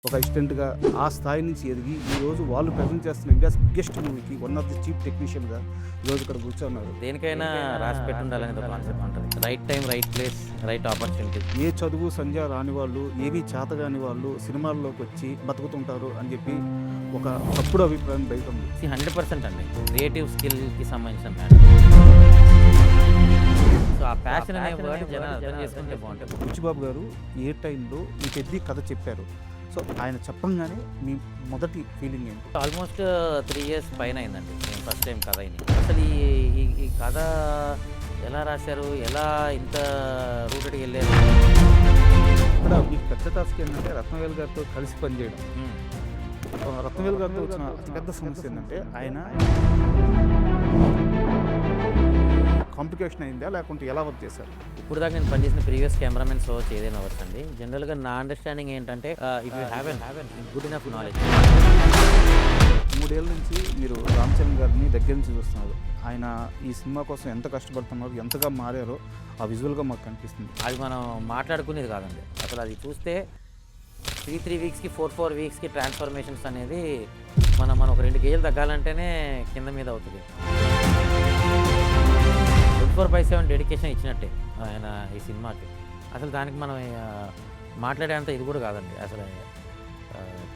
ఒక అసిస్టెంట్‌గా ఆ స్థాయి నుంచి ఎదిగి ఈరోజు వాళ్ళు ప్రెజెంట్ చేస్తున్న ఇండియాస్ బిగ్గెస్ట్ మూవీకి వన్ ఆఫ్ ది చీఫ్ టెక్నీషియన్‌గా ఈరోజు ఇక్కడ కూర్చున్నారు. దేనికైనా రాసి పెట్టుండాలనేది ఒక కాన్సెప్ట్ ఉంటుంది. Right time, right place, right opportunity. ఏ చదువు సంధ్య రాని వాళ్ళు, ఏమీ చేతగాని వాళ్ళు సినిమాల్లోకి వచ్చి బతుకుతుంటారు అని చెప్పి ఒక తప్పుడు అభిప్రాయం బయట ఉంది. 100% అండి. క్రియేటివ్ స్కిల్‌కి సంబంధించిన మ్యాటర్. సో, ఆ ప్యాషన్ అనే వర్డ్ జనాలు అర్థం చేసుకుంటే బాగుంటుంది. బుచ్చిబాబు గారు ఏ టైంలో ఈ పెద్ద కథ చెప్పారు? సో ఆయన చెప్పంగానే మీ మొదటి ఫీలింగ్ ఏంటి? ఆల్మోస్ట్ 3 ఇయర్స్ పైన అయిందండి నేను ఫస్ట్ టైం కథ అయింది. అసలు ఈ ఈ ఈ కథ ఎలా రాశారు? ఎలా ఇంత రూటెడ్‌గా వెళ్ళారు? ఇక్కడ మీకు పెద్ద టాస్క్ ఏంటంటే రత్నవేలు గారితో కలిసి పనిచేయడం. రత్నవేలు గారితో వచ్చిన పెద్ద సమస్య ఏంటంటే ఆయన కాంప్లికేషన్ అయిందా లేకుంటే ఎలా వర్క్ చేశారు? ఇప్పుడు దాకా నేను పనిచేసిన ప్రీవియస్ కెమెరామెన్ సోచ్ ఏదైనా అవ్వచ్చు అండి. జనరల్గా నా అండర్స్టాండింగ్ ఏంటంటే if you have an good enough knowledge. 3 ఏళ్ళ నుంచి మీరు రామ్ చరణ్ గారిని దగ్గర నుంచి చూస్తున్నారు. ఆయన ఈ సినిమా కోసం ఎంత కష్టపడుతున్నారు, ఎంతగా మారారో ఆ విజువల్గా మాకు కనిపిస్తుంది. అది మనం మాట్లాడుకునేది కాదండి. అసలు అది చూస్తే 3 వీక్స్కి 4 వీక్స్కి ట్రాన్స్ఫర్మేషన్స్ అనేది మనం ఒక 2 కేజీలు తగ్గాలంటేనే కింద మీద అవుతుంది. 24/7 డెడికేషన్ ఇచ్చినట్టే ఆయన ఈ సినిమాకి. అసలు దానికి మనం మాట్లాడేంత ఇది కూడా కాదండి. అసలు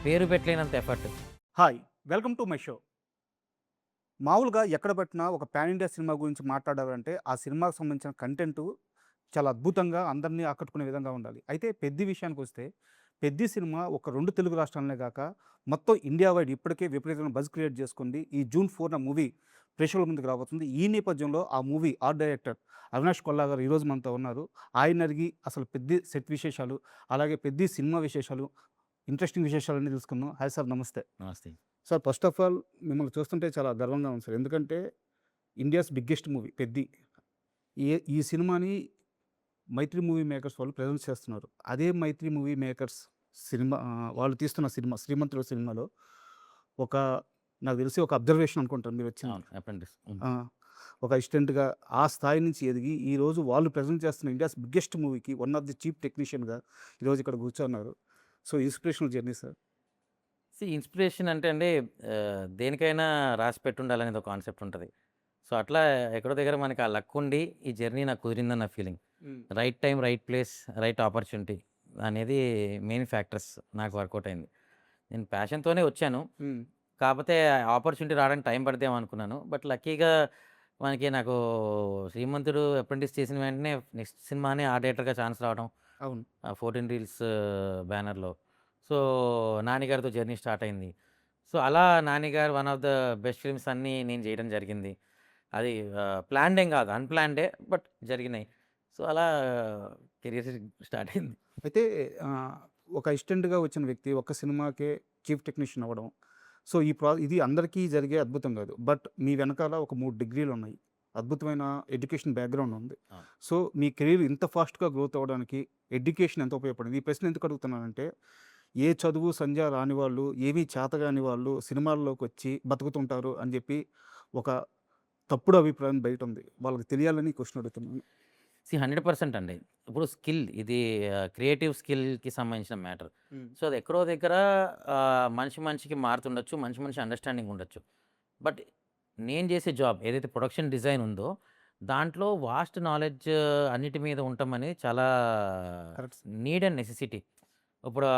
పేరు పెట్టలేనంత effort. Hi, welcome to my show. మామూలుగా ఎక్కడ పెట్టినా ఒక పాన్ ఇండియా సినిమా గురించి మాట్లాడాలంటే ఆ సినిమాకు సంబంధించిన కంటెంట్ చాలా అద్భుతంగా అందరినీ ఆకట్టుకునే విధంగా ఉండాలి. అయితే పెద్ద విషయానికి వస్తే పెద్ద సినిమా ఒక 2 తెలుగు రాష్ట్రాలనే కాక మొత్తం ఇండియా వైడ్ ఇప్పటికే విపరీతమైన బజ్ క్రియేట్ చేసుకుంది. ఈ జూన్ 4న మూవీ ప్రేక్షకుల ముందుకు రాబోతుంది. ఈ నేపథ్యంలో ఆ movie art director Avinash Kolla గారు ఈరోజు మనతో ఉన్నారు. ఆయన అడిగి అసలు పెద్ద సెట్ విశేషాలు, అలాగే పెద్ద సినిమా విశేషాలు, ఇంట్రెస్టింగ్ విశేషాలన్నీ తెలుసుకుందాం. హాయ్ సార్, నమస్తే. నమస్తే. సార్, ఫస్ట్ ఆఫ్ ఆల్ మిమ్మల్ని చూస్తుంటే చాలా గర్వంగా ఉంది సార్. ఎందుకంటే ఇండియాస్ బిగ్గెస్ట్ మూవీ పెద్ది. ఈ సినిమాని మైత్రి మూవీ మేకర్స్ వాళ్ళు ప్రజెంట్ చేస్తున్నారు. అదే మైత్రి మూవీ మేకర్స్ సినిమా వాళ్ళు తీస్తున్న సినిమా 'శ్రీమంతుడు' సినిమాలో ఒక నాకు తెలిసి ఒక అబ్జర్వేషన్ అనుకుంటాను మీరు వచ్చింది. అవును, అప్రెంటిస్. ఒక అసిస్టెంట్‌గా ఆ స్థాయి నుంచి ఎదిగి ఈరోజు వాళ్ళు ప్రజెంట్ చేస్తున్న ఇండియాస్ బిగ్గెస్ట్ మూవీకి వన్ ఆఫ్ ది చీఫ్ టెక్నీషియన్‌గా ఈరోజు ఇక్కడ కూర్చున్నారు. So inspirational journey sir. Inspiration అంటే అండి, దేనికైనా రాసి పెట్టుండాలనేది ఒక కాన్సెప్ట్ ఉంటుంది. సో అట్లా ఎక్కడో దగ్గర మనకి ఆ లక్ ఉండి ఈ జర్నీ నాకు కుదిరిందని నా feeling. Right time, right place, right opportunity అనేది మెయిన్ ఫ్యాక్టర్స్ నాకు వర్కౌట్ అయింది. నేను ప్యాషన్తోనే వచ్చాను. కాకపోతే ఆపర్చునిటీ రావడానికి టైం పడదేమో అనుకున్నాను. బట్ లక్కీగా నాకు 'శ్రీమంతుడు' అప్రెంటిస్ చేసిన వెంటనే నెక్స్ట్ సినిమానే ఆర్ట్ డైరెక్టర్‌గా ఛాన్స్ రావడం. అవును. 14 రీల్స్ బ్యానర్‌లో. సో 'నాని' గారితో జర్నీ స్టార్ట్ అయింది. సో అలా 'నాని' గారు one of the best films అన్నీ నేను చేయడం జరిగింది. అది ప్లాన్డ్ ఏం కాదు, అన్‌ప్లాన్డే బట్ జరిగినాయి. సో అలా కెరియర్ స్టార్ట్ అయింది. అయితే ఒక అసిస్టెంట్‌గా వచ్చిన వ్యక్తి ఒక్క సినిమాకే చీఫ్ టెక్నీషియన్ అవ్వడం. సో ఇది అందరికీ జరిగే అద్భుతం కాదు. బట్ మీ వెనకాల ఒక 3 డిగ్రీలు ఉన్నాయి. అద్భుతమైన ఎడ్యుకేషన్ బ్యాక్‌గ్రౌండ్ ఉంది. అవును. సో మీ కెరీర్ ఇంత ఫాస్ట్‌గా గ్రోత్ అవ్వడానికి ఎడ్యుకేషన్ ఎంత ఉపయోగపడింది? ఈ ప్రశ్న ఎందుకు అడుగుతున్నానంటే ఏ చదువు సంధ్య రాని వాళ్ళు, ఏమీ చేతగాని వాళ్ళు సినిమాల్లోకి వచ్చి బతుకుతుంటారు అని చెప్పి ఒక తప్పుడు అభిప్రాయం బయట ఉంది. వాళ్ళకి తెలియాలని క్వెషన్ అడుగుతున్నాను. 100% అండి. ఇప్పుడు స్కిల్ ఇది క్రియేటివ్ స్కిల్‌కి సంబంధించిన మ్యాటర్. సో అది ఎక్కడో దగ్గర మనిషి మనిషికి మారుతుండొచ్చు. మనిషి మనిషి అండర్‌స్టాండింగ్ ఉండొచ్చు. బట్ నేను చేసే జాబ్ ఏదైతే ప్రొడక్షన్ డిజైన్ ఉందో, దాంట్లో వాస్ట్ నాలెడ్జ్ అన్నిటి మీద ఉండటం అనేది చాలా కరెక్ట్. Need and necessity. ఇప్పుడు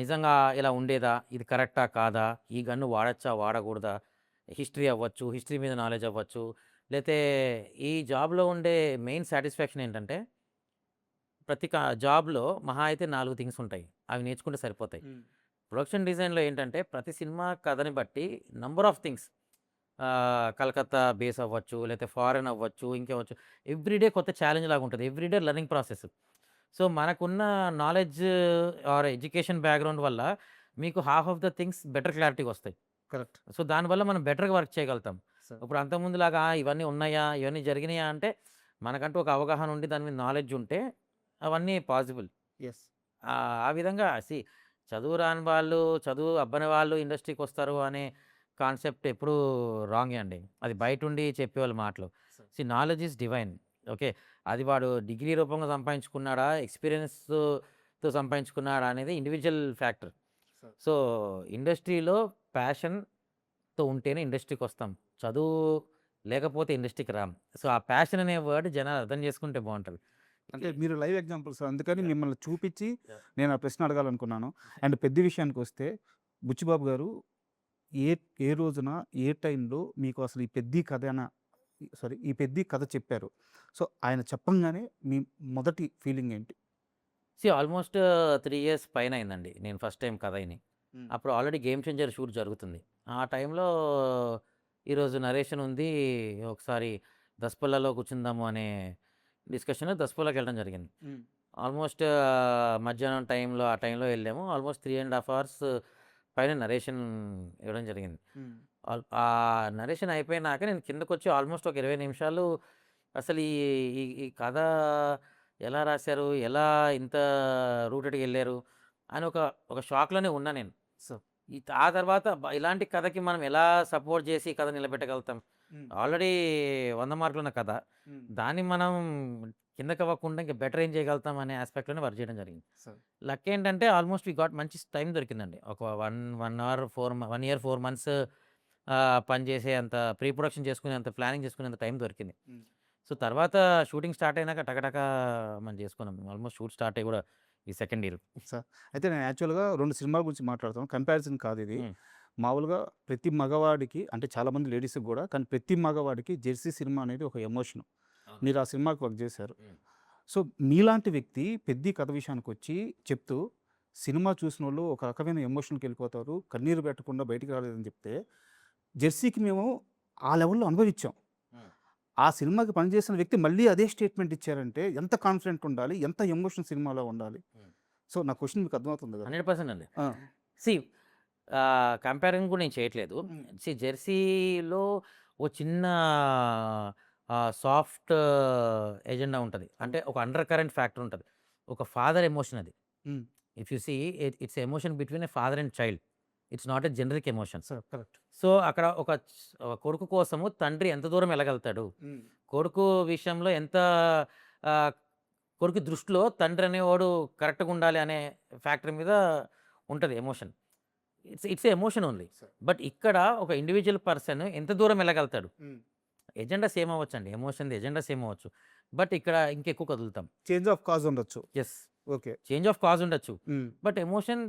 నిజంగా ఇలా ఉండేదా? ఇది కరెక్టా? కాదా? ఈ గన్ను వాడొచ్చా? వాడకూడదా? హిస్టరీ అవ్వచ్చు, హిస్టరీ మీద నాలెడ్జ్ అవ్వచ్చు. లేతే ఈ జాబ్‌లో ఉండే మెయిన్ సాటిస్ఫాక్షన్ ఏంటంటే, ప్రతి జాబ్‌లో మహా అయితే 4 థింగ్స్ ఉంటాయి. అవి నేర్చుకుంటే సరిపోతాయి. ప్రొడక్షన్ డిజైన్‌లో ఏంటంటే, ప్రతి సినిమా కథని బట్టి number of things, Calcutta base అవ్వచ్చు, లేతే ఫారెన్ అవ్వచ్చు, ఇంకేవచ్చు. ఎవ్రీడే కొత్త ఛాలెంజ్ లాగా ఉంటది. Everyday learning process. సో మనకున్న నాలెడ్జ్ ఆర్ ఎడ్యుకేషన్ బ్యాక్‌గ్రౌండ్ వల్ల మీకు half of the things better క్లారిటీగా వస్తాయి. కరెక్ట్. సో దానివల్ల మనం బెటర్‌గా వర్క్ చేయగలుగుతాం. సార్. ఇప్పుడు అంతకుముందులాగా ఇవన్నీ ఉన్నాయా? ఇవన్నీ జరిగినాయా? అంటే మనకంటూ ఒక అవగాహన ఉండి దాని మీద నాలెడ్జ్ ఉంటే అవన్నీ పాసిబుల్. యెస్. ఆ విధంగా చదువు రాని వాళ్ళు, చదువు అబ్బని వాళ్ళు ఇండస్ట్రీకొస్తారు అనే కాన్సెప్ట్ ఎప్పుడూ రాంగే అండి. అది బయటుండి చెప్పేవాళ్ళ మాటలు. Sir. Knowledge is divine. Okay. అది వాడు డిగ్రీ రూపంగా సంపాదించుకున్నాడా? ఎక్స్‌పీరియన్స్‌తో సంపాదించుకున్నాడా? అనేది ఇండివిడ్యువల్ ఫ్యాక్టర్. సార్. సో, ఇండస్ట్రీలో ప్యాషన్‌తో ఉంటేనే ఇండస్ట్రీకొస్తాం. చదువు లేకపోతే ఇండస్ట్రీకి రాం. సో, ఆ ప్యాషన్ అనే వర్డ్ జనాలు అర్థం చేసుకుంటే బావుంటది. అంటే మీరు లైవ్ ఎగ్జాంపుల్ సార్. అందుకని యాహ్! మిమ్మల్ని చూపిచ్చి యాహ్! నేను ఆ ప్రశ్న అడగాలనుకున్నాను. అండ్ పెద్ద విషయానికొస్తే బుచ్చిబాబు గారు ఏ ఏ రోజున, ఏ టైంలో మీకు అసలు ఈ పెద్ది కథన సారీ ఈ పెద్ది కథ చెప్పారు? సో, ఆయన చెప్పంగానే మీ మొదటి ఫీలింగ్ ఏంటి? ఆల్మోస్ట్ 3 ఇయర్స్ పైన అయిందండి. నేను ఫస్ట్ టైమ్ కథ ఇని. హ్మ్. అప్పుడు ఆల్రెడీ 'గేమ్ చేంజర్' షూట్ జరుగుతుంది. ఆ టైంలో ఈరోజు నరేషన్ ఉంది. ఒకసారి దసపల్లాలో కూర్చుందాము అనే డిస్కషన్‌లో దసపల్లాకెళ్ళడం జరిగింది. హ్మ్. ఆల్మోస్ట్ మధ్యాహ్నం టైంలో ఆ టైంలో వెళ్ళాము. ఆల్మోస్ట్ 3 ½ అవర్స్ పైన నరేషన్ ఇవ్వడం జరిగింది. హ్మ్. ఆ నరేషన్ అయిపోయినాక నేను కిందకొచ్చి ఆల్మోస్ట్ ఒక 20 నిమిషాలు అసలు ఈ ఈ ఈ కథ ఎలా రాశారు? ఎలా ఇంత రూటెడ్‌గా ఎళ్లారు? అని ఒక షాక్‌లోనే ఉన్నా నేను. సో ఆ తర్వాత ఇలాంటి కథకి మనం ఎలా సపోర్ట్ చేసి కథ నిలబెట్టగలుగుతాం? హ్మ్. ఆల్రెడీ 100 మార్కులున్న కథ. హ్మ్. దాన్ని మనం కిందకవ్వకుండా ఇంకా బెటర్ ఏం చేయగలుగుతాం అనే యాస్పెక్ట్‌లోనే వర్క్ చేయడం జరిగింది. సో లక్ ఏంటంటే ఆల్మోస్ట్ వి గాట్ మంచి టైం దొరికిందండి. ఒక 1 అవర్ 1 ఇయర్ 4 మంత్స్ పని చేసే అంత ప్రీ ప్రొడక్షన్ చేసుకునేంత, ప్లానింగ్ చేసుకునేంత టైం దొరికింది. హ్మ్. సో, తర్వాత షూటింగ్ స్టార్ట్ అయినాక టకటకా మనం చేసుకున్నాం. ఆల్మోస్ట్ షూట్ స్టార్ట్ అయ్యి కూడా ఈ సెకండ్ ఇయర్. సో అయితే నేను యాక్చువల్‌గా 2 సినిమాల గురించి మాట్లాడుతాను. కంపారిజన్ కాదిది. హ్మ్. మామూలుగా ప్రతి మగవాడికి అంటే చాలామంది లేడీస్‌కి గూడా కానీ ప్రతి మగవాడికి 'జెర్సీ' సినిమా అనేది ఒక ఎమోషన్. అవును. మీరు ఆ సినిమాకి వర్క్ జేశారు. హ్మ్. సో, మీలాంటి వ్యక్తి 'పెద్ది' కథ విషయానికొచ్చి చెప్తూ, సినిమా చూసినోళ్ళు ఒక రకమైన ఎమోషన్‌కెళ్ళిపోతారు. కన్నీరు పెట్టకుండా బయటికి రాలేదని చెప్తే, 'జెర్సీకి' మేము ఆ లెవెల్‌లో అనుభవించాం. హ్మ్. ఆ సినిమాకి పనిచేసిన వ్యక్తి మళ్ళీ అదే స్టేట్‌మెంట్ ఇచ్చారంటే ఎంత కాన్ఫిడెంట్ ఉండాలి? ఎంత ఎమోషన్ సినిమాలో ఉండాలి? హ్మ్. సో, నా క్వెషన్ మీకు అర్థమవుతుంది గదా! 100% అండి. ఆ! సీ కంపారిజన్ కూడా నేను చేయట్లేదు. హ్మ్. 'జెర్సీలో' ఓ చిన్న సాఫ్ట్ ఎజెండా ఉంటది. అవును. అంటే ఒక అండర్ కరెంట్ ఫ్యాక్టర్ ఉంటది. ఒక ఫాదర్ ఎమోషన్ అది. Hmm. If you see it's emotion between a father and child. It's not a generic emotion. Sir correct. So, అక్కడ కొడుకు కోసము తండ్రి ఎంత దూరం ఎళ్ళగలుగుతాడు? హ్మ్. కొడుకు విషయంలో ఎంత ఆహ్, కొడుకు దృష్టిలో తండ్రి అనేవాడు కరెక్ట్‌గా ఉండాలి అనే ఫ్యాక్టర్ మీద ఉంటది emotion. It's a emotion only. Sir. But ఇక్కడ ఒక ఇండివిడ్యువల్ పర్సన్ ఎంత దూరం ఎళ్ళగలుగుతాడు? హ్మ్. ఎజెండా సేమ్ అవ్వచ్చండి. ఎమోషన్‌ది ఎజెండా సేమ్ అవ్వచ్చు. బట్ ఇక్కడ ఇంకెక్కువ కదులుతాం. చేంజ్ ఆఫ్ కాజ్ ఉండొచ్చు. Yes. Okay. Change of cause ఉండొచ్చు. హ్మ్. బట్ ఎమోషన్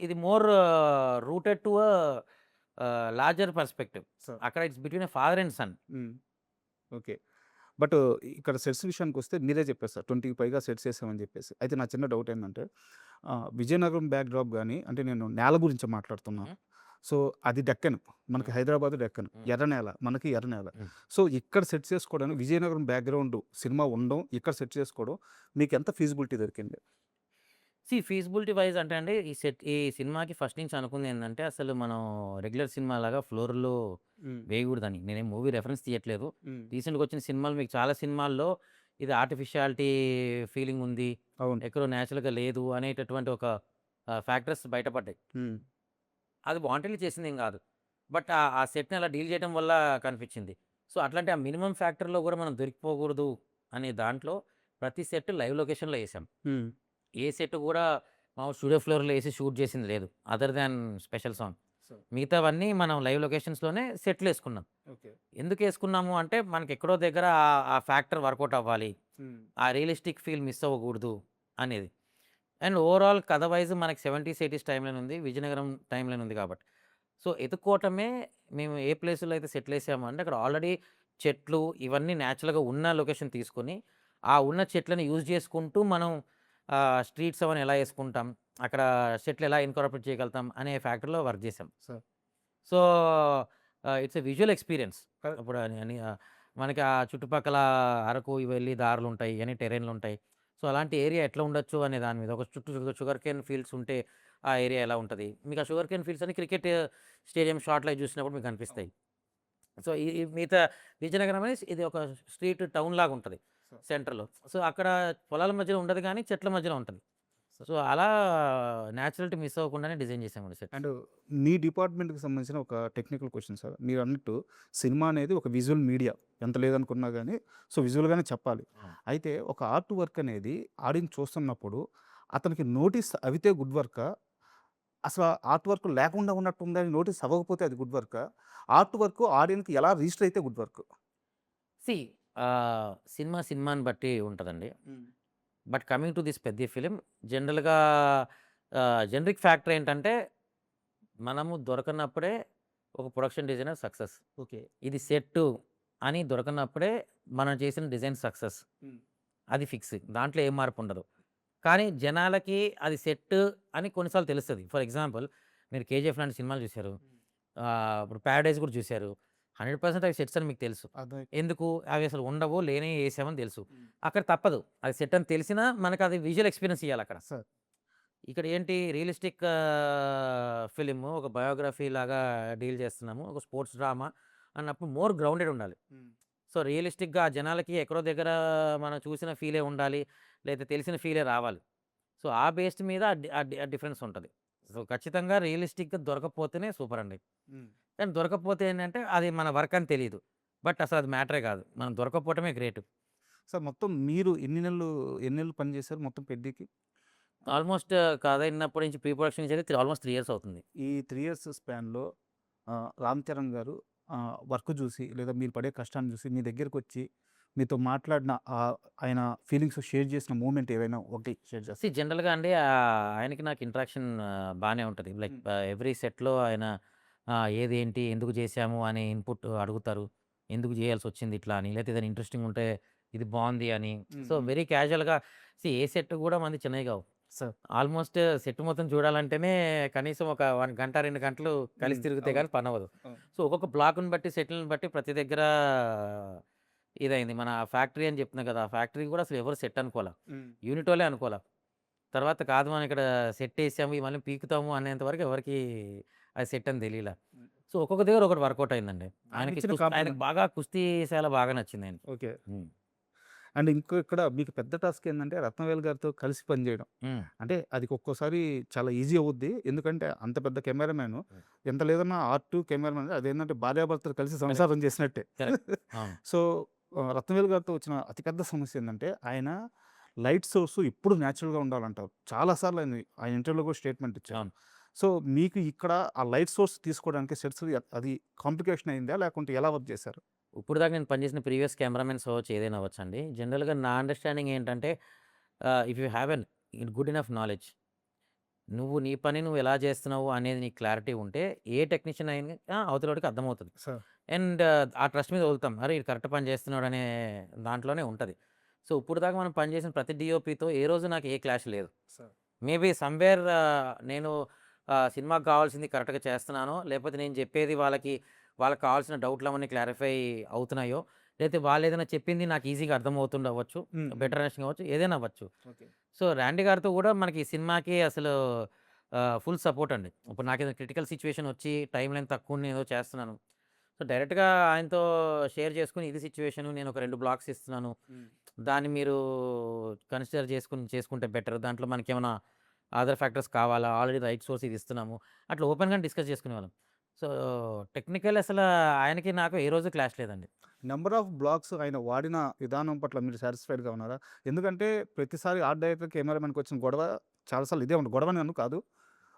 ఇది more rooted to larger perspective. Sir. అక్కడ it's between a father and son. Hmm. Okay. But ఇక్కడ సెట్స్ విషయానికొస్తే మీరే చెప్పారు సార్ 20కి పైగా సెట్స్ ఏసామని జెప్పేసి. అయితే నా చిన్న డౌట్ ఏందంటే విజయనగరం బ్యాక్‌డ్రాప్ గాని అంటే నేను నేల గురించి మాట్లాడుతున్నా. హుహు. సో, అది డెక్కన్. మనకి హ్మ్. హైదరాబాద్ డెక్కన్. హ్మ్. ఎర్ర నేల. మనకి ఎర్ర నేల. హ్మ్. సో, ఇక్కడ సెట్ చేసుకోవడానికి విజయనగరం బ్యాక్‌గ్రౌండ్ సినిమా ఉండడం, ఇక్కడ సెట్ చేసుకోవడం మీకెంత ఫీజిబిలిటీ దొరికింది? ఫీజిబిలిటీ వైస్ అంటే అండి ఈ సినిమాకి ఫస్ట్ నుంచి అనుకుందేందంటే అసలు మనం రెగ్యులర్ సినిమాలాగా ఫ్లోర్‌లో హ్మ్. వేయగూడదని. నేనేం మూవీ రెఫరెన్స్ తీయట్లేదు. హ్మ్. రీసెంట్‌గా వచ్చిన సినిమాలు మీకు చాలా సినిమాల్లో ఇది ఆర్టిఫిషియాలిటీ ఫీలింగ్ ఉంది. అవును. ఎక్కడో నేచురల్‌గా లేదు అనేటటువంటి ఒక ఫ్యాక్టర్స్ బయటపడ్డాయి. హ్మ్. అది వాంటెడ్‌లీ చేసిందేం గాదు. బట్ ఆ సెట్‌ని అలా డీల్ చేయడం వల్ల కనిపించింది. సో, అట్లాంటి ఆ మినిమమ్ ఫ్యాక్టర్‌లో గూడా మనం దొరికిపోకూడదు అనే దాంట్లో ప్రతి సెట్ లైవ్ లొకేషన్‌లో ఏసాం. హ్మ్. ఏ సెట్ గూడా మామూలు స్టూడియో ఫ్లోర్‌లో ఏసి షూట్ చేసింది లేదు. Other than special song. So మిగతావన్నీ మనం లైవ్ లొకేషన్స్‌లోనే సెట్‌లేసుకున్నాం. ఓకే. ఎందుకేసుకున్నాము అంటే మనకెక్కడో దగ్గర ఆ ఫ్యాక్టర్ వర్కౌట్ అవ్వాలి. హ్మ్. ఆ రియలిస్టిక్ ఫీల్ మిస్ అవ్వకూడదు అనేది. అండ్ ఓవరాల్ కథ వైస్ మనకి 70స్, 80స్ టైమ్‌లైన్ ఉంది. విజయనగరం టైమ్‌లైన్ ఉంది కాబట్టి. సో, ఎతుక్కోవటమే మేము ఏ ప్లేస్‌లో అయితే సెటిలేసామో అంటే అక్కడ ఆల్రెడీ చెట్లు ఇవన్నీ నేచురల్‌గా ఉన్న లొకేషన్ తీసుకొని, ఆ ఉన్న చెట్లను యూజ్ చేసుకుంటూ మనం స్ట్రీట్స్ అవన్నీ ఎలా యేసుకుంటాం, అక్కడ చెట్లు ఎలా ఇన్కార్పొరేట్ చేయగలుగుతాం అనే ఫ్యాక్టర్‌లో వర్క్ చేసాం. So so, it's a visual experience. Correct. ఇప్పుడు అని అని మనకి ఆ చుట్టుపక్కల అరకు ఇవెళ్ళి దారులుంటాయి. ఇయన్నీ టెర్రైన్‌లుంటాయి. సో, అలాంటి ఏరియా ఎట్లా ఉండొచ్చు అనే దాని మీద ఒక చుట్టూ షుగర్ కేన్ ఫీల్డ్స్ ఉంటే ఆ ఏరియా ఎలా ఉంటది? మీకు ఆ షుగర్ కేన్ ఫీల్డ్స్ అన్ని క్రికెట్ స్టేడియం షాట్‌లో చూసినప్పుడు మీకు కనిపిస్తాయి. అవును. సో, ఈ మిగతా విజయనగరం అనేది ఇది ఒక స్ట్రీట్ టౌన్ లాగా ఉంటది సో సెంటర్‌లో. సో, అక్కడ పొలాల మధ్యలో ఉండదు గానీ చెట్ల మధ్యలో ఉంటది. సో సో, అలా నేచురాలిటీ మిస్ అవ్వకుండానే డిజైన్ చేసామండి సెట్స్. అండ్ మీ డిపార్ట్మెంట్‌కి సంబంధించిన ఒక టెక్నికల్ క్వెషన్ సార్. మీరన్నట్టు సినిమా అనేది ఒక విజువల్ మీడియా. ఎంత లేదనుకున్నా గాని, సో, విజువల్‌గానే చెప్పాలి. అవును. అయితే ఒక ఆర్ట్ వర్క్ అనేది ఆడియన్స్ చూస్తున్నప్పుడు అతనికి నోటీస్ అవితే గుడ్ వర్కా? అసలు ఆర్ట్ వర్క్ లేకుండా ఉన్నట్టుందని నోటీస్ అవ్వకపోతే అది గుడ్ వర్కా? ఆర్ట్ వర్క్ ఆడియన్స్‌కి ఎలా రిజిస్టర్ అయితే గుడ్ వర్క్? సీ సినిమాని బట్టి ఉంటదండి. హ్మ్. But coming to this Peddi film జనరల్‌గా జనరిక్ ఫ్యాక్టర్ ఏంటంటే, మనము దొరకనప్పుడే ఒక ప్రొడక్షన్ డిజైనర్ సక్సెస్. ఓకే. ఇది సెట్టు అని దొరకనప్పుడే మనం చేసిన డిజైన్ సక్సెస్. హ్మ్. అది ఫిక్స్. దాంట్లో ఏం మార్పుండదు. కానీ జనాలకి అది సెట్ అని కొన్నిసార్లు తెలుస్తది. ఫర్ ఎగ్జాంపుల్ మీరు 'కేజీఎఫ్' లాంటి సినిమాలు చూసారు. హ్మ్. ఇప్పుడు 'పారడైజ్' కూడా చూసారు. 100% అవి సెట్స్ అని మీకు తెలుసు. అర్థమైంది. ఎందుకు? అవి అసలు ఉండవు, లేనియి ఏసామని తెలుసు. హ్మ్. అక్కడ తప్పదు. అది సెట్ అని తెలిసినా మనకది విజువల్ ఎక్స్‌పీరియన్స్ ఇయ్యాలక్కడ. సార్. ఇక్కడ ఏంటి రియలిస్టిక్ ఫిల్ము ఒక బయోగ్రఫీ లాగా డీల్ చేస్తున్నాము. ఒక స్పోర్ట్స్ డ్రామా అన్నప్పుడు మోర్ గ్రౌండెడ్ ఉండాలి. హ్మ్. సో, రియలిస్టిక్‌గా ఆ జనాలకి ఎక్కడో దగ్గర మనం చూసిన ఫీలే ఉండాలి. లేతే తెలిసిన ఫీలే రావాలి. సో, ఆ బేస్డ్ మీద ఆ డిఫరెన్స్ ఉంటది. సో, ఖచ్చితంగా రియలిస్టిక్‌గా దొరకకపోతేనే సూపరండి. హ్మ్. కానీ దొరకకపోతే ఏంటంటే అది మన వర్క్ అని తెలీదు. బట్ అసలు అది మ్యాటరే కాదు. మనం దొరకకపోవటమే గ్రేట్. సార్ మొత్తం మీరు ఎన్ని నెలలు పని చేశారు మొత్తం పెద్దికి? ఆల్మోస్ట్ కథ ఇన్నప్పటి నుంచి ప్రీ ప్రొడక్షన్ నుంచి అయితే ఆల్మోస్ట్ 3 ఇయర్స్ అవుతుంది. ఈ 3 ఇయర్స్ స్పాన్‌లో రామ్ చరణ్ గారు వర్క్ జూసి లేదా మీరు పడే కష్టాన్ని జూసి మీ దగ్గరకొచ్చి మీతో మాట్లాడిన ఆయన ఫీలింగ్స్ షేర్ చేసిన మూమెంట్ ఏవైనా ఒకటి షేర్ చేస్తారా? జనరల్‌గా అండి ఆయనకి నాకు ఇంటరాక్షన్ బానే ఉంటది. లైక్ హ్మ్. ఎవ్రీ సెట్‌లో ఆయన ఏది ఏంటి, ఎందుకు చేశాము అనే ఇన్‌పుట్ అడుగుతారు. ఎందుకు చేయాల్సొచ్చింది ఇట్లా అని, లేతే ఏదైనా ఇంట్రెస్టింగ్ ఉంటే ఇది బావుంది అని. హ్మ్. సో, హ్మ్. వెరీ క్యాజువల్‌గా ఏ సెట్ కూడా మనది చిన్నవి కావు. సార్. ఆల్మోస్ట్ సెట్ మొత్తం చూడాలంటేనే కనీసం ఒక 1 గంట, 2 గంటలు కలిసి హ్మ్. తిరిగితే అవును. గాని పనవ్వదు. అవును. సో, ఒక్కొక్క బ్లాక్‌ని బట్టి, సెట్‌లని బట్టి ప్రతి దగ్గర ఇదయింది. మన ఫ్యాక్టరీ అని చెప్తున్నా కదా! ఆ ఫ్యాక్టరీ కూడా అసలు ఎవరు సెట్ అనుకోల. హ్మ్. యూనిటోళ్ళే అనుకోల. తర్వాత కాదు మనం ఇక్కడ సెట్టేసాము, ఇవన్నీ పీకుతాము అనేంత వరకు ఎవరికీ అది సెట్ అని తెలీలా. హ్మ్. సో, ఒక్కొక్క దగ్గర ఒకటి వర్కౌట్ అయిందండి. ఆయనిచ్చిన ఆయనకి కాంప్లిమెంట్. బాగా కుస్తీశాల బాగా నచ్చిందాయనకి. ఓకే. హ్మ్. అండ్ ఇంకో ఇక్కడ మీకు పెద్ద టాస్క్ ఏందంటే రత్నవేలు గారితో కలిసి పనిజేయడం. హ్మ్. అంటే అది ఒక్కోసారి చాలా ఈజీ అవుద్ది. ఎందుకంటే అంత పెద్ద కెమెరామాను హ్మ్. ఎంత లేదన్నా ఆర్ట్, కెమెరామాన్ అదేంటంటే భార్యాభర్తలు కలిసి కరెక్ట్. సంసారం చేసినట్టే. కరెక్ట్. అవును. సో, రత్నవేలు గారితో వచ్చిన అతిపెద్ద సమస్య ఏందంటే ఆయన లైట్ సోర్స్ ఎప్పుడు నేచురల్‌గా ఉండాలంటారు. చాలా సార్లు ఆయన ఇంటర్వ్యూలో కూడా స్టేట్మెంట్ ఇచ్చారు. అవును. సో, మీకు ఇక్కడ ఆ లైట్ సోర్స్ తీసుకోవడానికి సెట్స్ అది కాంప్లికేషన్ అయిందా? లేకుంటే ఎలా వర్క్ చేశారు? ఇప్పటిదాకా నేను పనిచేసిన ప్రీవియస్ కెమెరామెన్స్ అవ్వచ్చు, ఏదైనా అవ్వచ్చండి. జనరల్‌గా నా అండర్‌స్టాండింగ్ ఏంటంటే if you have good enough knowledge నువ్వు నీ పని నువ్వు ఎలా చేస్తున్నావు అనేది నీకు క్లారిటీ ఉంటే, ఏ టెక్నీషియన్ అయినా అవతలోడికి అర్థమవుతది. సార్. అండ్ ఆ ట్రస్ట్ మీద వదులుతాం. అరే! ఈడు కరెక్ట్ పని చేస్తున్నాడనే దాంట్లోనే ఉంటది. సో, ఇప్పటిదాకా మనం పనిచేసిన ప్రతి డీఓపీతో ఏ రోజు నాకు ఏ క్లాష్ లేదు. సార్. మేబీ సమ్‌వేర్ నేను సినిమాకి కావాల్సింది కరెక్ట్‌గా చేస్తున్నానో, లేకపోతే నేను చెప్పేది వాళ్ళకి కావాల్సిన డౌట్‌లవన్నీ క్లారిఫై అవుతున్నాయో, లేతే వాళ్ళేదైనా చెప్పింది నాకు ఈజీగా అర్థమవుతుండవచ్చు. హ్మ్. హ్మ్. బెటర్ అండర్‌స్టాండింగ్ అవ్వచ్చు. ఏదైనా అవ్వచ్చు. ఓకే. సో, 'ర్యాండీ' గారితో గూడా మనకి ఈ సినిమాకి అసలు ఫుల్ సపోర్ట్ అండి. ఇప్పుడు నాకేదైనా క్రిటికల్ సిట్యుయేషన్ వచ్చి టైమ్ లైన్ తక్కువుండి ఏదో చేస్తున్నాను. సో, డైరెక్ట్‌గా ఆయనతో షేర్ చేసుకొని ఇది సిట్యుయేషను నేను ఒక 2 బ్లాక్స్ ఇస్తున్నాను. హ్మ్. దాన్ని మీరు కన్సిడర్ చేసుకుంటే బెటర్. దాంట్లో మనకేమైనా అదర్ ఫ్యాక్టర్స్ కావాలా? ఆల్రెడీ రైట్ సోర్స్ ఇది ఇస్తున్నాము. అట్లా ఓపెన్‌గానే డిస్కస్ చేసుకునేవాళ్ళం. సో, టెక్నికల్ అసల ఆయనకి నాకు ఏ రోజు క్లాష్ లేదండి. నంబర్ ఆఫ్ బ్లాక్స్ ఆయన వాడిన విధానం పట్ల మీరు సాటిస్ఫైడ్‌గా ఉన్నారా? ఎందుకంటే ప్రతిసారి ఆర్ట్ డైరెక్టర్, కెమెరామెన్‌కి వచ్చిన గొడవ చాలా సార్లు ఇదే ఉంటది. గొడవనను కాదు.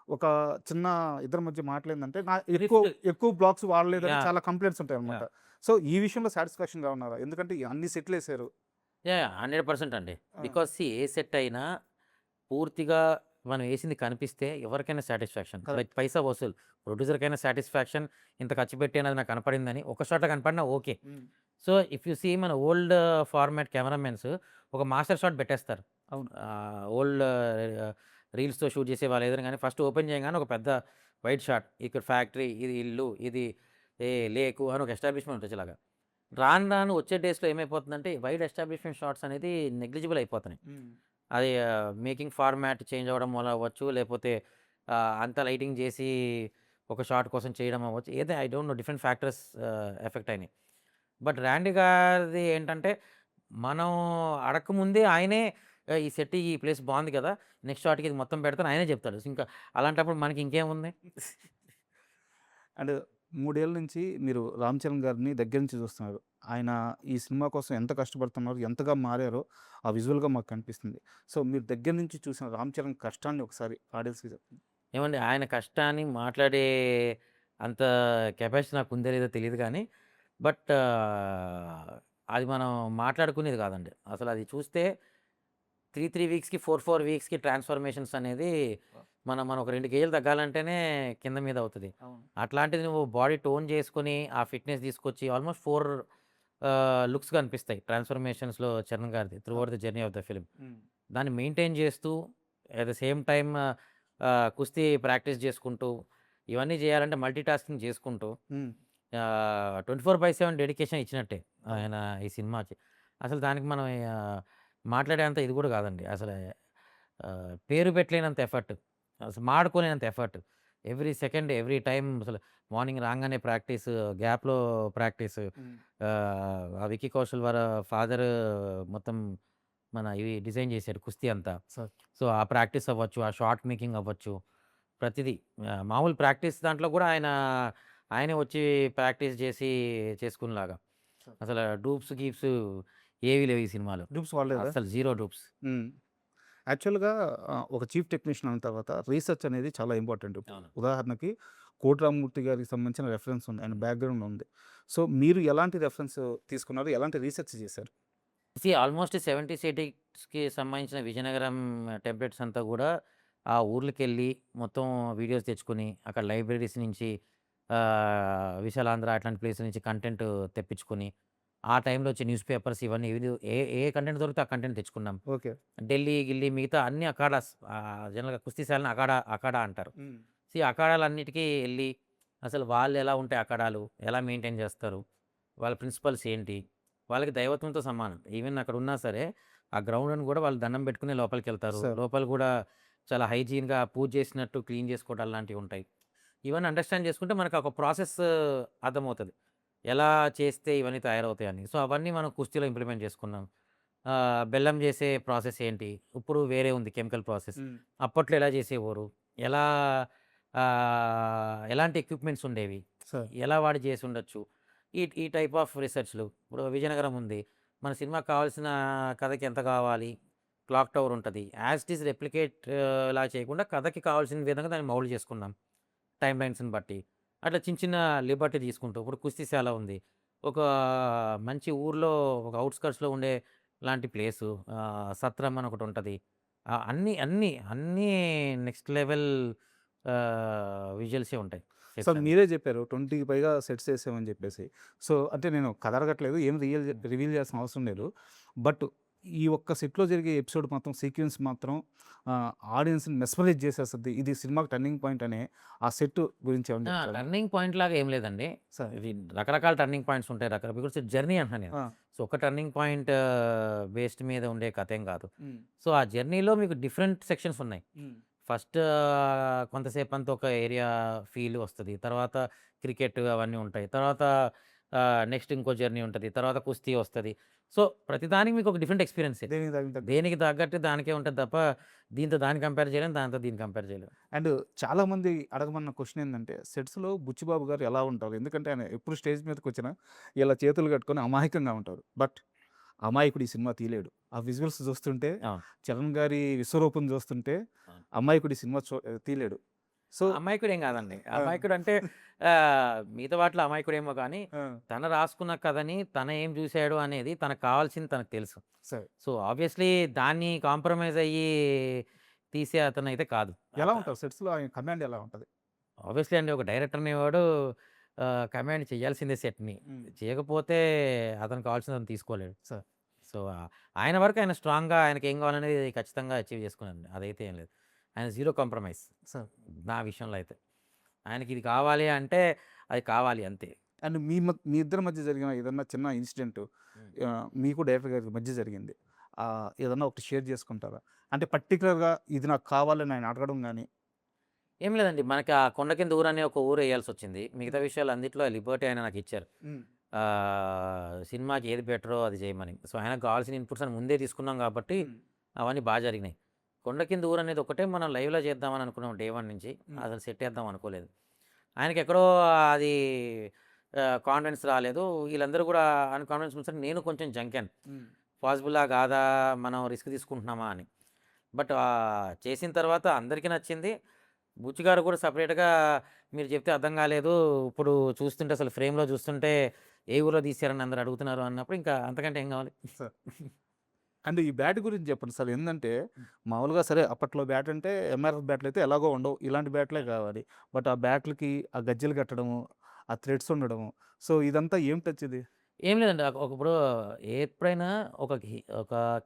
ఒక చిన్న ఇద్దరి మధ్య మాటలేందంటే ఎక్కువ రిఫ్ట్ ఎక్కువ బ్లాక్స్ వాడలేదని యాహ్! చాలా కంప్లెయింట్స్ ఉంటాయన్నమాట. యాహ్! సో, ఈ విషయంలో సాటిస్ఫాక్షన్‌గా ఉన్నారా? ఎందుకంటే అన్ని సెట్‌లేసారు. యాహ్! 100% అండి. ఆ! బికాజ్ ఏ సెట్ అయినా పూర్తిగా మనం ఏసింది కనిపిస్తే ఎవరికైనా సాటిస్ఫాక్షన్. Like correct. పైసా వసూల్. ప్రొడ్యూసర్‌కైనా సాటిస్ఫాక్షన్ ఇంత ఖర్చు పెట్టాను అది నాకు కనపడిందని. ఒక షాట్‌లో కనపడినా okay. Hmm. So, if you see మన ఓల్డ్ ఫార్మాట్ కెమెరామెన్స్ ఒక మాస్టర్ షాట్ పెట్టేస్తారు. అవును. ఓల్డ్ రీల్స్‌తో షూట్ చేసేవాళ్ళు ఏదైనా గాని ఫస్ట్ ఓపెన్ చేయంగానే ఒక పెద్ద వైడ్ షాట్. ఇక్కడ ఫ్యాక్టరీ, ఇది ఇల్లు, ఇది లేకు అని ఒక ఎస్టాబ్లిష్‌మెంట్ వచ్చేలాగా. రాను రాను వచ్చే డేస్‌లో ఏమైపోతుందంటే వైడ్ ఎస్టాబ్లిష్‌మెంట్ షాట్స్ అనేది నెగ్లిజిబుల్ అయిపోతున్నాయి. హ్మ్. అది మేకింగ్ ఫార్మాట్ చేంజ్ అవ్వడం వల్ల అవ్వచ్చు. లేపోతే అంతా లైటింగ్ జేసి ఒక షాట్ కోసం చేయడం అవ్వచ్చు. ఏదో I don't know different factors effect అయినాయి. బట్ 'ర్యాండీ' గారిది ఏంటంటే, మనం అడక్కముందే ఆయనే ఈ సెట్ ఈ ప్లేస్ బావుంది కదా! నెక్స్ట్ షాట్‌కి ఇది మొత్తం పెడతాను ఆయనే చెప్తాడు. ఇంకా అలాంటప్పుడు మనకి ఇంకేముంది? అండ్ 3 ఏళ్ల నుంచి మీరు 'రామ్ చరణ్' గారిని దగ్గర నుంచి చూస్తున్నారు. ఆయన ఈ సినిమా కోసం ఎంత కష్టపడుతున్నారు, ఎంతగా మారారో ఆ విజువల్‌గా మాకు కనిపిస్తుంది. సో, మీరు దగ్గర నుంచి చూసిన 'రామ్ చరణ్' కష్టాన్ని ఒకసారి ఆడియన్స్‌కి చెప్పండి. ఏమండి ఆయన కష్టాన్ని మాట్లాడే అంత కెపాసిటీ నాకుందో లేదో తెలీదు గానీ, బట్ అది మనం మాట్లాడుకునేది కాదండి. అసలది చూస్తే 3 వీక్స్‌కి, 4 వీక్స్‌కి ట్రాన్స్‌ఫర్మేషన్స్ అనేది మనం ఒక 2 కేజీలు తగ్గాలంటేనే కింద మీద అవుతది. అవును. అట్లాంటిది నువ్వు బాడీ టోన్ చేసుకొని, ఆ ఫిట్‌నెస్ తీసుకొచ్చి ఆల్‌మోస్ట్ 4 లుక్స్ కనిపిస్తాయి ట్రాన్స్‌ఫర్మేషన్స్‌లో చరణ్ గారిది through out the journey of the film. హ్మ్. దాన్ని మెయింటైన్ చేస్తూ ఎట్ ద సేమ్ టైమ్ కుస్తీ ప్రాక్టీస్ చేసుకుంటూ, ఇవన్నీ చేయాలంటే మల్టీ టాస్కింగ్ చేసుకుంటూ హ్మ్. 24/7 డెడికేషన్ ఇచ్చినట్టే అవును. ఆయన ఈ సినిమాకి. అసలు దానికి మనం మాట్లాడేంత ఇది కూడా కాదండి. పేరు పెట్టలేనంత ఎఫర్ట్. అసలు మాడుకోలేనంత effort. Every second, every time అసలు మార్నింగ్ రాంగానే ప్రాక్టీసు, గ్యాప్‌లో ప్రాక్టీసు. హ్మ్. ఆ 'విక్కీ కౌశల్' వాళ్ళ ఫాదరు మొత్తం ఇవి డిజైన్ చేశారు కుస్తీ అంతా. సార్. సో, ఆ ప్రాక్టీస్ అవ్వచ్చు, ఆ షాట్ మేకింగ్ అవ్వచ్చు, ప్రతిదీ. మామూలు ప్రాక్టీస్ దాంట్లో కూడా ఆయనే వచ్చి ప్రాక్టీస్ చేసి చేసుకునేలాగా. సార్. అసల డూప్స్, గీప్స్ ఏవి లేవు ఈ సినిమాలో. డూప్స్ వాడలేదా? అస్సలు జీరో డూప్స్. హ్మ్. యాక్చువల్‌గా ఒక చీఫ్ టెక్నీషియన్ అన్న తర్వాత రీసెర్చ్ అనేది చాలా ఇంపార్టెంట్. అవును. ఉదాహరణకి 'కోటి రామమూర్తి' గారికి సంబంధించిన రెఫరెన్స్ ఉంది. ఆయన బ్యాక్‌గ్రౌండ్ ఉంది. సో, మీరు ఎలాంటి రెఫరెన్స్ తీసుకున్నారు? ఎలాంటి రీసెర్చ్ చేశారు? ఆల్మోస్ట్ 70స్, 80స్‌కి సంబంధించిన విజయనగరం టెంప్లేట్స్ అంతా గూడా ఆ ఊర్లకెళ్ళి మొత్తం వీడియోస్ తెచ్చుకొని, అక్కడ లైబ్రరీస్ నుంచి విశాలాంధ్ర అట్లాంటి ప్లేస్ నుంచి కంటెంట్ తెప్పించుకొని, ఆ టైంలో వచ్చే న్యూస్ పేపర్స్ ఇవన్నీ ఏ ఏ కంటెంట్ దొరికితే ఆ కంటెంట్ తెచ్చుకున్నాం. ఓకే. ఢిల్లీ, గిల్లీ మిగతా అన్ని అఖాడాస్ జనరల్‌గా కుస్తీ శాలని అఖాడా అంటారు. హ్మ్. అఖాడాలన్నిటికి ఎళ్లి అసలు వాళ్ళెలా ఉంటాయి అఖాడాలు? ఎలా మెయింటైన్ చేస్తారు? వాళ్ళ ప్రిన్సిపల్స్ ఏంటి? వాళ్ళకి దైవత్వంతో సమానం. ఈవెన్ అక్కడున్నా సరే, ఆ గ్రౌండ్‌ని గూడా వాళ్ళు దండం పెట్టుకునే లోపలికెళ్తారు. సార్. లోపల గూడా చాలా హైజీన్‌గా పూజ చేసినట్టు క్లీన్ చేసుకోవడాలు లాంటివుంటాయి. ఇవన్నీ అండర్‌స్టాండ్ చేసుకుంటే మనకొక ప్రాసెస్ అర్థమవుతది. ఎలా చేస్తే ఇవన్నీ తయారవుతాయని. సో, అవన్నీ మనం కుస్తీలో ఇంప్లిమెంట్ చేసుకున్నాం. బెల్లం చేసే ప్రాసెస్ ఏంటి? ఇప్పుడు వేరే ఉంది కెమికల్ ప్రాసెస్. హ్మ్. అప్పట్లో ఎలా చేసేవారు? ఎలా ఎలాంటి ఎక్విప్‌మెంట్స్ ఉండేవి? సార్. ఎలా వాడి చేసుండొచ్చు? ఈ ఈ టైప్ ఆఫ్ రిసర్చ్‌లు. ఇప్పుడు విజయనగరం ఉంది. మన సినిమాకి కావాల్సిన కథకి ఎంత కావాలి? క్లాక్ టవర్ ఉంటది. యాజ్ ఇట్ ఈజ్ రెప్లికేట్ లా చేయకుండా కథకి కావాల్సిన విధంగా దాన్ని మౌల్డ్ చేసుకున్నాం. టైమ్ లైన్స్‌ని బట్టి. అట్లా చిన్న చిన్న లిబర్టీ తీసుకుంటూ ఇప్పుడు కుస్తీశాల ఉంది. ఒక మంచి ఊర్లో ఒక ఔట్‌స్కర్ట్స్‌లో ఉండే లాంటి ప్లేసు. సత్రం అని ఒకటుంటది. అన్నీ నెక్స్ట్ లెవెల్ విజువల్సే ఉంటాయి సో, సెట్స్ అన్నీ. మీరే చెప్పారు 20కి పైగా సెట్స్ ఏసామని చెప్పేసి. సో, అంటే నేను కథ అడగట్లేదు. ఏం రివీల్ చేయాల్సిన అవసరం లేదు. బట్ ఈ ఒక్క సెట్‌లో జరిగే ఎపిసోడ్ మాత్రం సీక్వెన్స్ మాత్రం ఆడియన్స్‌ని మెస్మరైజ్ చేసేస్తది. ఇది సినిమాకి టర్నింగ్ పాయింట్ అనే ఆ సెట్ గురించి ఏమన్నా చెప్తారా? టర్నింగ్ పాయింట్ లాగా ఏం లేదండి. సరే. ఇది రకరకాల టర్నింగ్ పాయింట్స్ ఉంటాయి. బికాస్ జర్నీ అంటున్నా నేను. ఆ! సో, ఒక టర్నింగ్ పాయింట్ బేస్డ్ మీద ఉండే కథేం కాదు. హ్మ్. సో, ఆ జర్నీలో మీకు డిఫరెంట్ సెక్షన్స్ ఉన్నాయి. హ్మ్. ఫస్ట్ కొంతసేపంతా ఒక ఏరియా ఫీల్ వస్తది. తర్వాత క్రికెట్ అవన్నీ ఉంటాయి. తర్వాత నెక్స్ట్ ఇంకో జర్నీ ఉంటది. తర్వాత కుస్తీ వస్తది. సో, ప్రతిదానికి మీకు ఒక డిఫరెంట్ ఎక్స్‌పీరియన్సే. దేనికి దానికి తగ్గట్టు. దేనికి తగ్గట్టు దానికే ఉంటది తప్ప, దీంతో దాన్ని కంపేర్ చేయలేం. దాంతో దీన్ని కంపేర్ చేయలేం. అండ్ చాలామంది అడగమన్న క్వెషన్ ఏందంటే, సెట్స్‌లో బుచ్చిబాబు గారు ఎలా ఉంటారు? ఎందుకంటే ఆయన ఎప్పుడు స్టేజ్ మీదకొచ్చినా ఇలా చేతులు కట్టుకొని అమాయకంగా ఉంటారు. బట్ అమాయకుడు ఈ సినిమా తీయలేడు. ఆ విజువల్స్ చూస్తుంటే, అవును. చరణ్ గారి విశ్వరూపం చూస్తుంటే అవును. అమాయకుడు ఈ సినిమా తీయలేడు. సో అమాయకుడేం గాదండి. ఆ! అమాయకుడంటే మిగతా వాటిలో అమాయకుడేమో గానీ, ఆ! తను రాసుకున్న కథని తను ఏం జూసాడు అనేది తనకు కావాల్సింది తనకు తెలుసు. సరే. సో, ఆబ్వియస్‌లీ దాన్ని కాంప్రమైజ్ అయ్యి తీసే అతనైతే కాదు. ఎలా ఉంటారు సెట్స్‌లో ఆయన కమాండ్ ఎలా ఉంటది? ఆబ్వియస్‌లీ అండి ఒక డైరెక్టర్ అనేవాడు కమాండ్ చేయాల్సిందే సెట్‌ని. హ్మ్. చేయకపోతే అతనికి కావాల్సింది అతను తీసుకోలేడు. సార్. సో, ఆయన వరకు ఆయన స్ట్రాంగ్‌గా ఆయనకేం కావాలనేది ఖచ్చితంగా అచీవ్ చేసుకున్నారండి. అదైతే ఏం లేదు. ఆయన జీరో కాంప్రమైజ్ సార్. నా విషయంలో అయితే. ఆయనకిది కావాలి అంటే, అది కావాలి అంతే. అండ్ మీ ఇద్దరి మధ్య జరిగిన ఏదన్నా చిన్న ఇన్సిడెంట్ హ్మ్. మీకు డైరెక్టర్ గారికి మధ్య జరిగింది. ఏదన్నా ఒకటి షేర్ చేసుకుంటారా? అంటే పర్టిక్యులర్‌గా ఇది నాకు కావాలని ఆయన అడగడం గాని ఏం లేదండి. మనకి ఆ కొండ కింద ఊరని ఒక ఊరు ఎయ్యాల్సొచ్చింది. మిగతా విషయాలు అన్నిట్లో లిబర్టీ ఆయన నాకిచ్చారు. హ్మ్. సినిమాకి ఏది బెటరో అది చేయమని. సో, ఆయనకు కావాల్సిన ఇన్‌పుట్స్ అని ముందే తీసుకున్నాం కాబట్టి, హ్మ్. అవన్నీ జరిగినాయి. కొండ కింద ఊరనేది ఒకటే మనం లైవ్‌లో చేద్దామని అనుకున్నాం డే 1 నుంచి. హ్మ్. అసలు సెట్ ఏద్దాం అనుకోలేదు. ఆయనకెక్కడో అది కాన్ఫిడెన్స్ రాలేదు. వీళ్ళందరూ గూడా కాన్ఫిడెన్స్ ఉంచారు. నేను కొంచెం జంకాను. హ్మ్. పాసిబులా? కాదా? మనం రిస్క్ తీసుకుంటున్నామా అని. బట్ చేసిన తర్వాత అందరికీ నచ్చింది. బుచ్చి గారు కూడా సెపరేట్‌గా మీరు చెప్తే అర్థం కాలేదు. ఇప్పుడు చూస్తుంటే అసలు ఫ్రేమ్‌లో చూస్తుంటే ఏ ఊర్లో తీశారని అందరూ అడుగుతున్నారు అన్నప్పుడు ఇంకా అంతకంటే ఏం కావాలి? సార్ అండ్ ఈ బ్యాట్ గురించి చెప్పండి సార్. ఏందంటే మామూలుగా సరే అప్పట్లో బ్యాట్ అంటే ఎంఆర్ఎఫ్ బ్యాట్లు అయితే ఎలాగో ఉండవు. ఇలాంటి బ్యాట్లే కావాలి. బట్ ఆ బ్యాట్లకి ఆ గజ్జెలు కట్టడము, ఆ థ్రెడ్స్ ఉండడము. సో ఇదంతా ఏం టచ్ ఇది? ఏం లేదండి. ఇప్పుడు ఎప్పుడైనా ఒక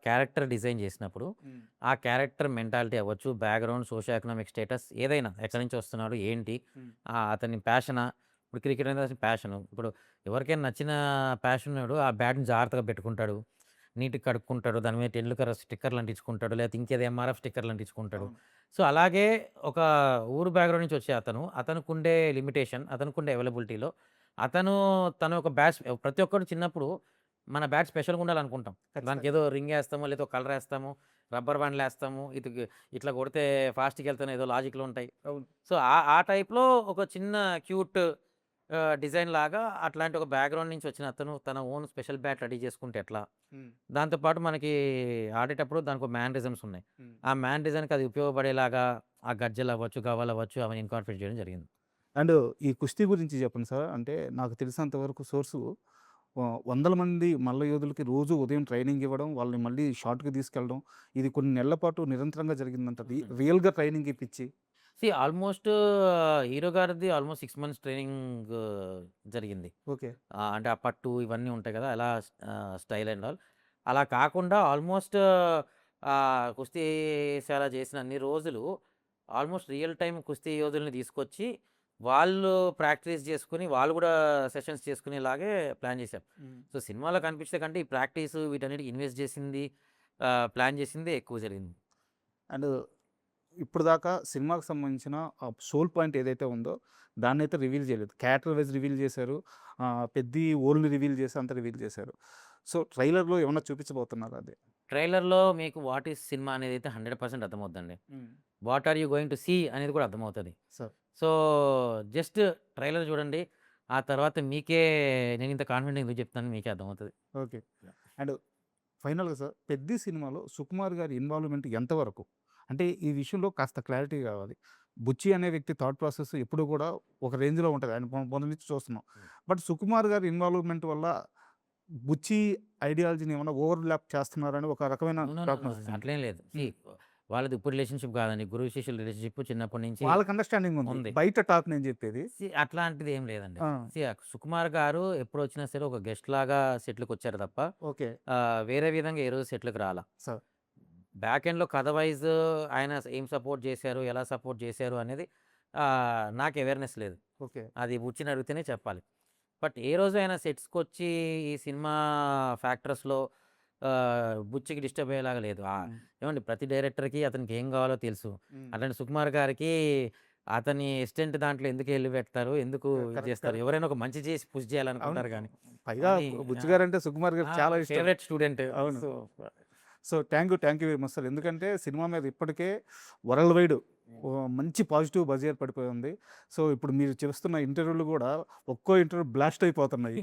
క్యారెక్టర్ డిజైన్ చేసినప్పుడు, ఆ క్యారెక్టర్ మెంటాలిటీ అవ్వచ్చు, బ్యాక్‌గ్రౌండ్, సోషియో ఎకనామిక్ స్టేటస్ ఏదైనా ఎక్కడి నుంచి వస్తున్నాడు, ఏంటి, అతని ప్యాషనా, ఇప్పుడు క్రికెట్ అనేది అతని ప్యాషను. ఇప్పుడు ఎవరికైనా నచ్చిన ప్యాషనోడు ఆ బ్యాట్‌ని జాగ్రత్తగా పెట్టుకుంటాడు. నీట్‌గా కడుక్కుంటాడు. దాని మీద టెన్లు కలర్ స్టిక్కర్‌లు అంటించుకుంటాడు. లేకపోతే ఇంకేదో ఎంఆర్ఎఫ్ స్టిక్కర్‌లు అంటించుకుంటాడు. అవును. సో, అలాగే ఒక ఊరు బ్యాక్‌గ్రౌండ్ నుంచి వచ్చే అతనుకుండే లిమిటేషన్, అతనుకుండే అవైలబిలిటీలో అతను తన ఒక బ్యాచ్ ప్రతి ఒక్కడు చిన్నప్పుడు మన బ్యాట్ స్పెషల్‌గా ఉండాలనుకుంటాం. ఖచ్చితంగా. దానికేదో రింగేస్తాము, లేదో కలరేస్తాము, రబ్బర్ బ్యాండ్‌లేస్తాము. ఇట్లా కొడితే ఫాస్ట్‌గెళ్తాను ఏదో లాజిక్‌లు ఉంటాయి. అవును. సో, ఆ టైప్‌లో ఒక చిన్న క్యూట్ డిజైన్ లాగా అట్లాంటి ఒక బ్యాక్‌గ్రౌండ్ నుంచి వచ్చిన అతను తన ఓన్ స్పెషల్ బ్యాట్ రెడీ చేసుకుంటే ఎట్లా? హ్మ్. దాంతో పాటు మనకి ఆడేటప్పుడు దానికో మ్యానరిజమ్స్ ఉన్నాయి. హ్మ్. ఆ మ్యానరిజంకి అది ఉపయోగపడేలాగా ఆ గజ్జెలవ్వచ్చు, గవ్వలవ్వచ్చు అవన్నీ ఇన్కార్పొరేట్ చేయడం జరిగింది. అండ్ ఈ కుస్తీ గురించి చెప్పండి సార్. అంటే నాకు తెలిసినంత వరకు సోర్సు వందల మంది మల్ల యోధులకి రోజు ఉదయం ట్రైనింగ్ ఇవ్వడం, వాళ్ళని మళ్ళీ షాట్‌కి తీసుకెళ్ళడం. ఇది కొన్ని నెలల పాటు నిరంతరంగా జరిగిందంట. రియల్‌గా ట్రైనింగ్ ఇప్పించి. ఆల్మోస్ట్ హీరో గారిది ఆల్మోస్ట్ 6 మంత్స్ ట్రైనింగ్ జరిగింది. ఓకే. అంటే ఆ పట్టు ఇవన్నీ ఉంటాయి కదా! అలా స్టైల్ అండ్ ఆల్. అలా కాకుండా ఆల్మోస్ట్ కుస్తీశాల చేసిన అన్ని రోజులు ఆల్మోస్ట్ రియల్ టైమ్ కుస్తీ యోధుల్ని తీసుకొచ్చి, వాళ్ళు ప్రాక్టీస్ చేసుకొని, వాళ్ళు కూడా సెషన్స్ చేసుకునేలాగే ప్లాన్ చేశాం. హ్మ్. సో, సినిమాలో కనిపించే కంటే ఈ ప్రాక్టీసు వీటన్నిటికి ఇన్వెస్ట్ చేసింది, ప్లాన్ చేసిందే ఎక్కువ జరిగింది. అండ్ ఇప్పటిదాకా సినిమాకి సంబంధించిన ఆ సోల్ పాయింట్ ఏదైతే ఉందో దాన్నైతే రివీల్ చేయలేదు. క్యారెక్టర్ వైస్ రివీల్ చేశారు. పెద్ది ఓల్డ్‌ని రివీల్ చేసి అంతా రివీల్ చేశారు. సో, ట్రైలర్‌లో ఏమన్నా చూపించబోతున్నారా అది? ట్రైలర్‌లో మీకు వాట్ ఈస్ సినిమా అనేదైతే 100% అర్థమవుద్దండి. What are you going to see అనేది కూడా అర్థమవుతది. సార్. సో, జస్ట్ ట్రైలర్ చూడండి. ఆ తర్వాత మీకే నేనింత కాన్ఫిడెంట్‌గా ఎందుకు చెప్తున్నానో మీకే అర్థమవుతది. ఓకే. అండ్ ఫైనల్‌గా సార్ 'పెద్ది' సినిమాలో సుకుమార్ గారి ఇన్వాల్వ్‌మెంట్ ఎంతవరకు? అంటే ఈ విషయంలో కాస్త క్లారిటీ కావాలి. 'బుచ్చి' అనే వ్యక్తి థాట్ ప్రాసెస్ ఎప్పుడు కూడా ఒక రేంజ్‌లో ఉంటది. ఆయన మొదటి నుంచి చూస్తున్నాం. బట్ సుకుమార్ గారి ఇన్వాల్వ్‌మెంట్ వల్ల 'బుచ్చి' ఐడియాలజీని ఏమన్నా ఓవర్‌లాప్ చేస్తున్నారని ఒక రకమైన నో, నో, టాక్ నో. నడుస్తుంది. అట్లేం లేదు. హ్మ్. వాళ్ళది ఇప్పుడు రిలేషన్‌షిప్ కాదండి. గురువు శిష్యుల రిలేషన్‌షిప్ చిన్నప్పటి నుంచి వాళ్ళకి అండర్‌స్టాండింగ్ ఉంది. ఉంది. బయట టాక్ నేను చెప్పేది. అట్లాంటిది ఏం లేదండి. ఆ! సుకుమార్ గారు ఎప్పుడొచ్చినా సరే ఒక గెస్ట్‌లాగా సెట్‌లకొచ్చారు తప్ప, ఓకే. వేరే విధంగా ఏ రోజు సెట్‌లకి రాలా. సార్. బ్యాక్ ఎండ్‌లో కథ వైస్ ఆయన ఏం సపోర్ట్ చేశారు, ఎలా సపోర్ట్ చేశారు అనేది నాకు అవేర్‌నెస్ లేదు. ఓకే. అది బుచ్చిని అడిగితేనే చెప్పాలి. బట్ ఏ రోజు ఆయన సెట్స్‌కొచ్చి ఈ సినిమా ఫ్యాక్టర్స్‌లో బుచ్చికి డిస్టర్బ్ అయ్యేలాగా లేదు. హ్మ్. ఏమండి ప్రతి డైరెక్టర్‌కి అతనికి ఏం కావాలో తెలుసు. హ్మ్. అట్లాంటి సుకుమార్ గారికి అతని అసిస్టెంట్ దాంట్లో ఎందుకు ఎళ్లి పెడతారు? ఎందుకు ఇది కరెక్ట్. చేస్తారు? కరెక్ట్. ఎవరైనా ఒక మంచి చేసి పుష్ అవును. చేయాలనుకుంటారు గానీ. పైగా అది 'బుచ్చి' గారంటే సుకుమార్ గారికి చాలా ఇష్టం. Favourite student. అవును. So, so, thank you very much sir. ఎందుకంటే సినిమా మీద ఇప్పటికే వరల్డ్ వైడ్ మంచి పాజిటివ్ బజ్ ఏర్పడిపోయి ఉంది. సో, ఇప్పుడు మీరు చేస్తున్న ఇంటర్వ్యూలు కూడా ఒక్కో ఇంటర్వ్యూ బ్లాస్ట్ అయిపోతున్నాయి.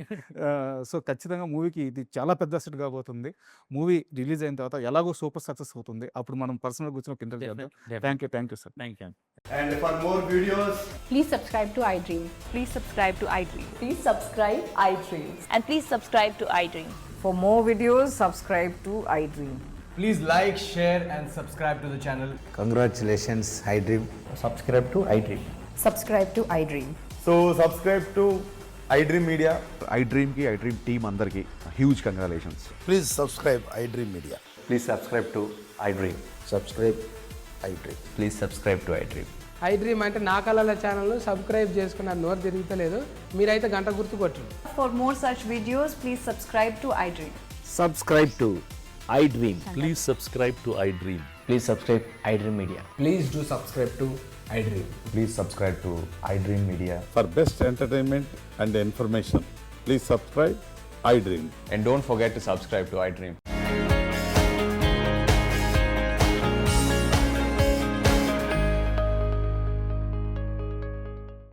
సో, ఖచ్చితంగా మూవీకి ఇది చాలా పెద్ద సెట్ కాబోతుంది. మూవీ రిలీజ్ అయిన తర్వాత ఎలాగో సూపర్ సక్సెస్ అవుతుంది. అప్పుడు మనం పర్సనల్‌గా కూర్చొని ఒక ఇంటర్వ్యూ చేద్దాం. Thank you sir. Thank you. And for more videos, Please subscribe to iDream. Please subscribe to iDream. Please subscribe iDream. And please subscribe to iDream. For more videos, subscribe to iDream. please like, share, and subscribe to the channel. Congratulations, iDream. Subscribe to iDream. Subscribe to iDream. So, subscribe to iDream Media. ఐడ్రీమ్కి iDream team అందరికీ huge congratulations. Please subscribe iDream Media. Please subscribe to iDream. Subscribe iDream. Please subscribe to iDream. iDream అంటే నా కళల channel subscribe చేసుకున్న నోరు తిరుగుతలేదు. మీరైతే గంట గుర్తు కొట్టండి. For more such videos, please subscribe to iDream. Subscribe to iDream. Please subscribe to iDream. Please subscribe iDream Media. Please do subscribe to iDream. Please subscribe to iDream Media. For best entertainment and information please subscribe iDream. And don't forget to subscribe to iDream.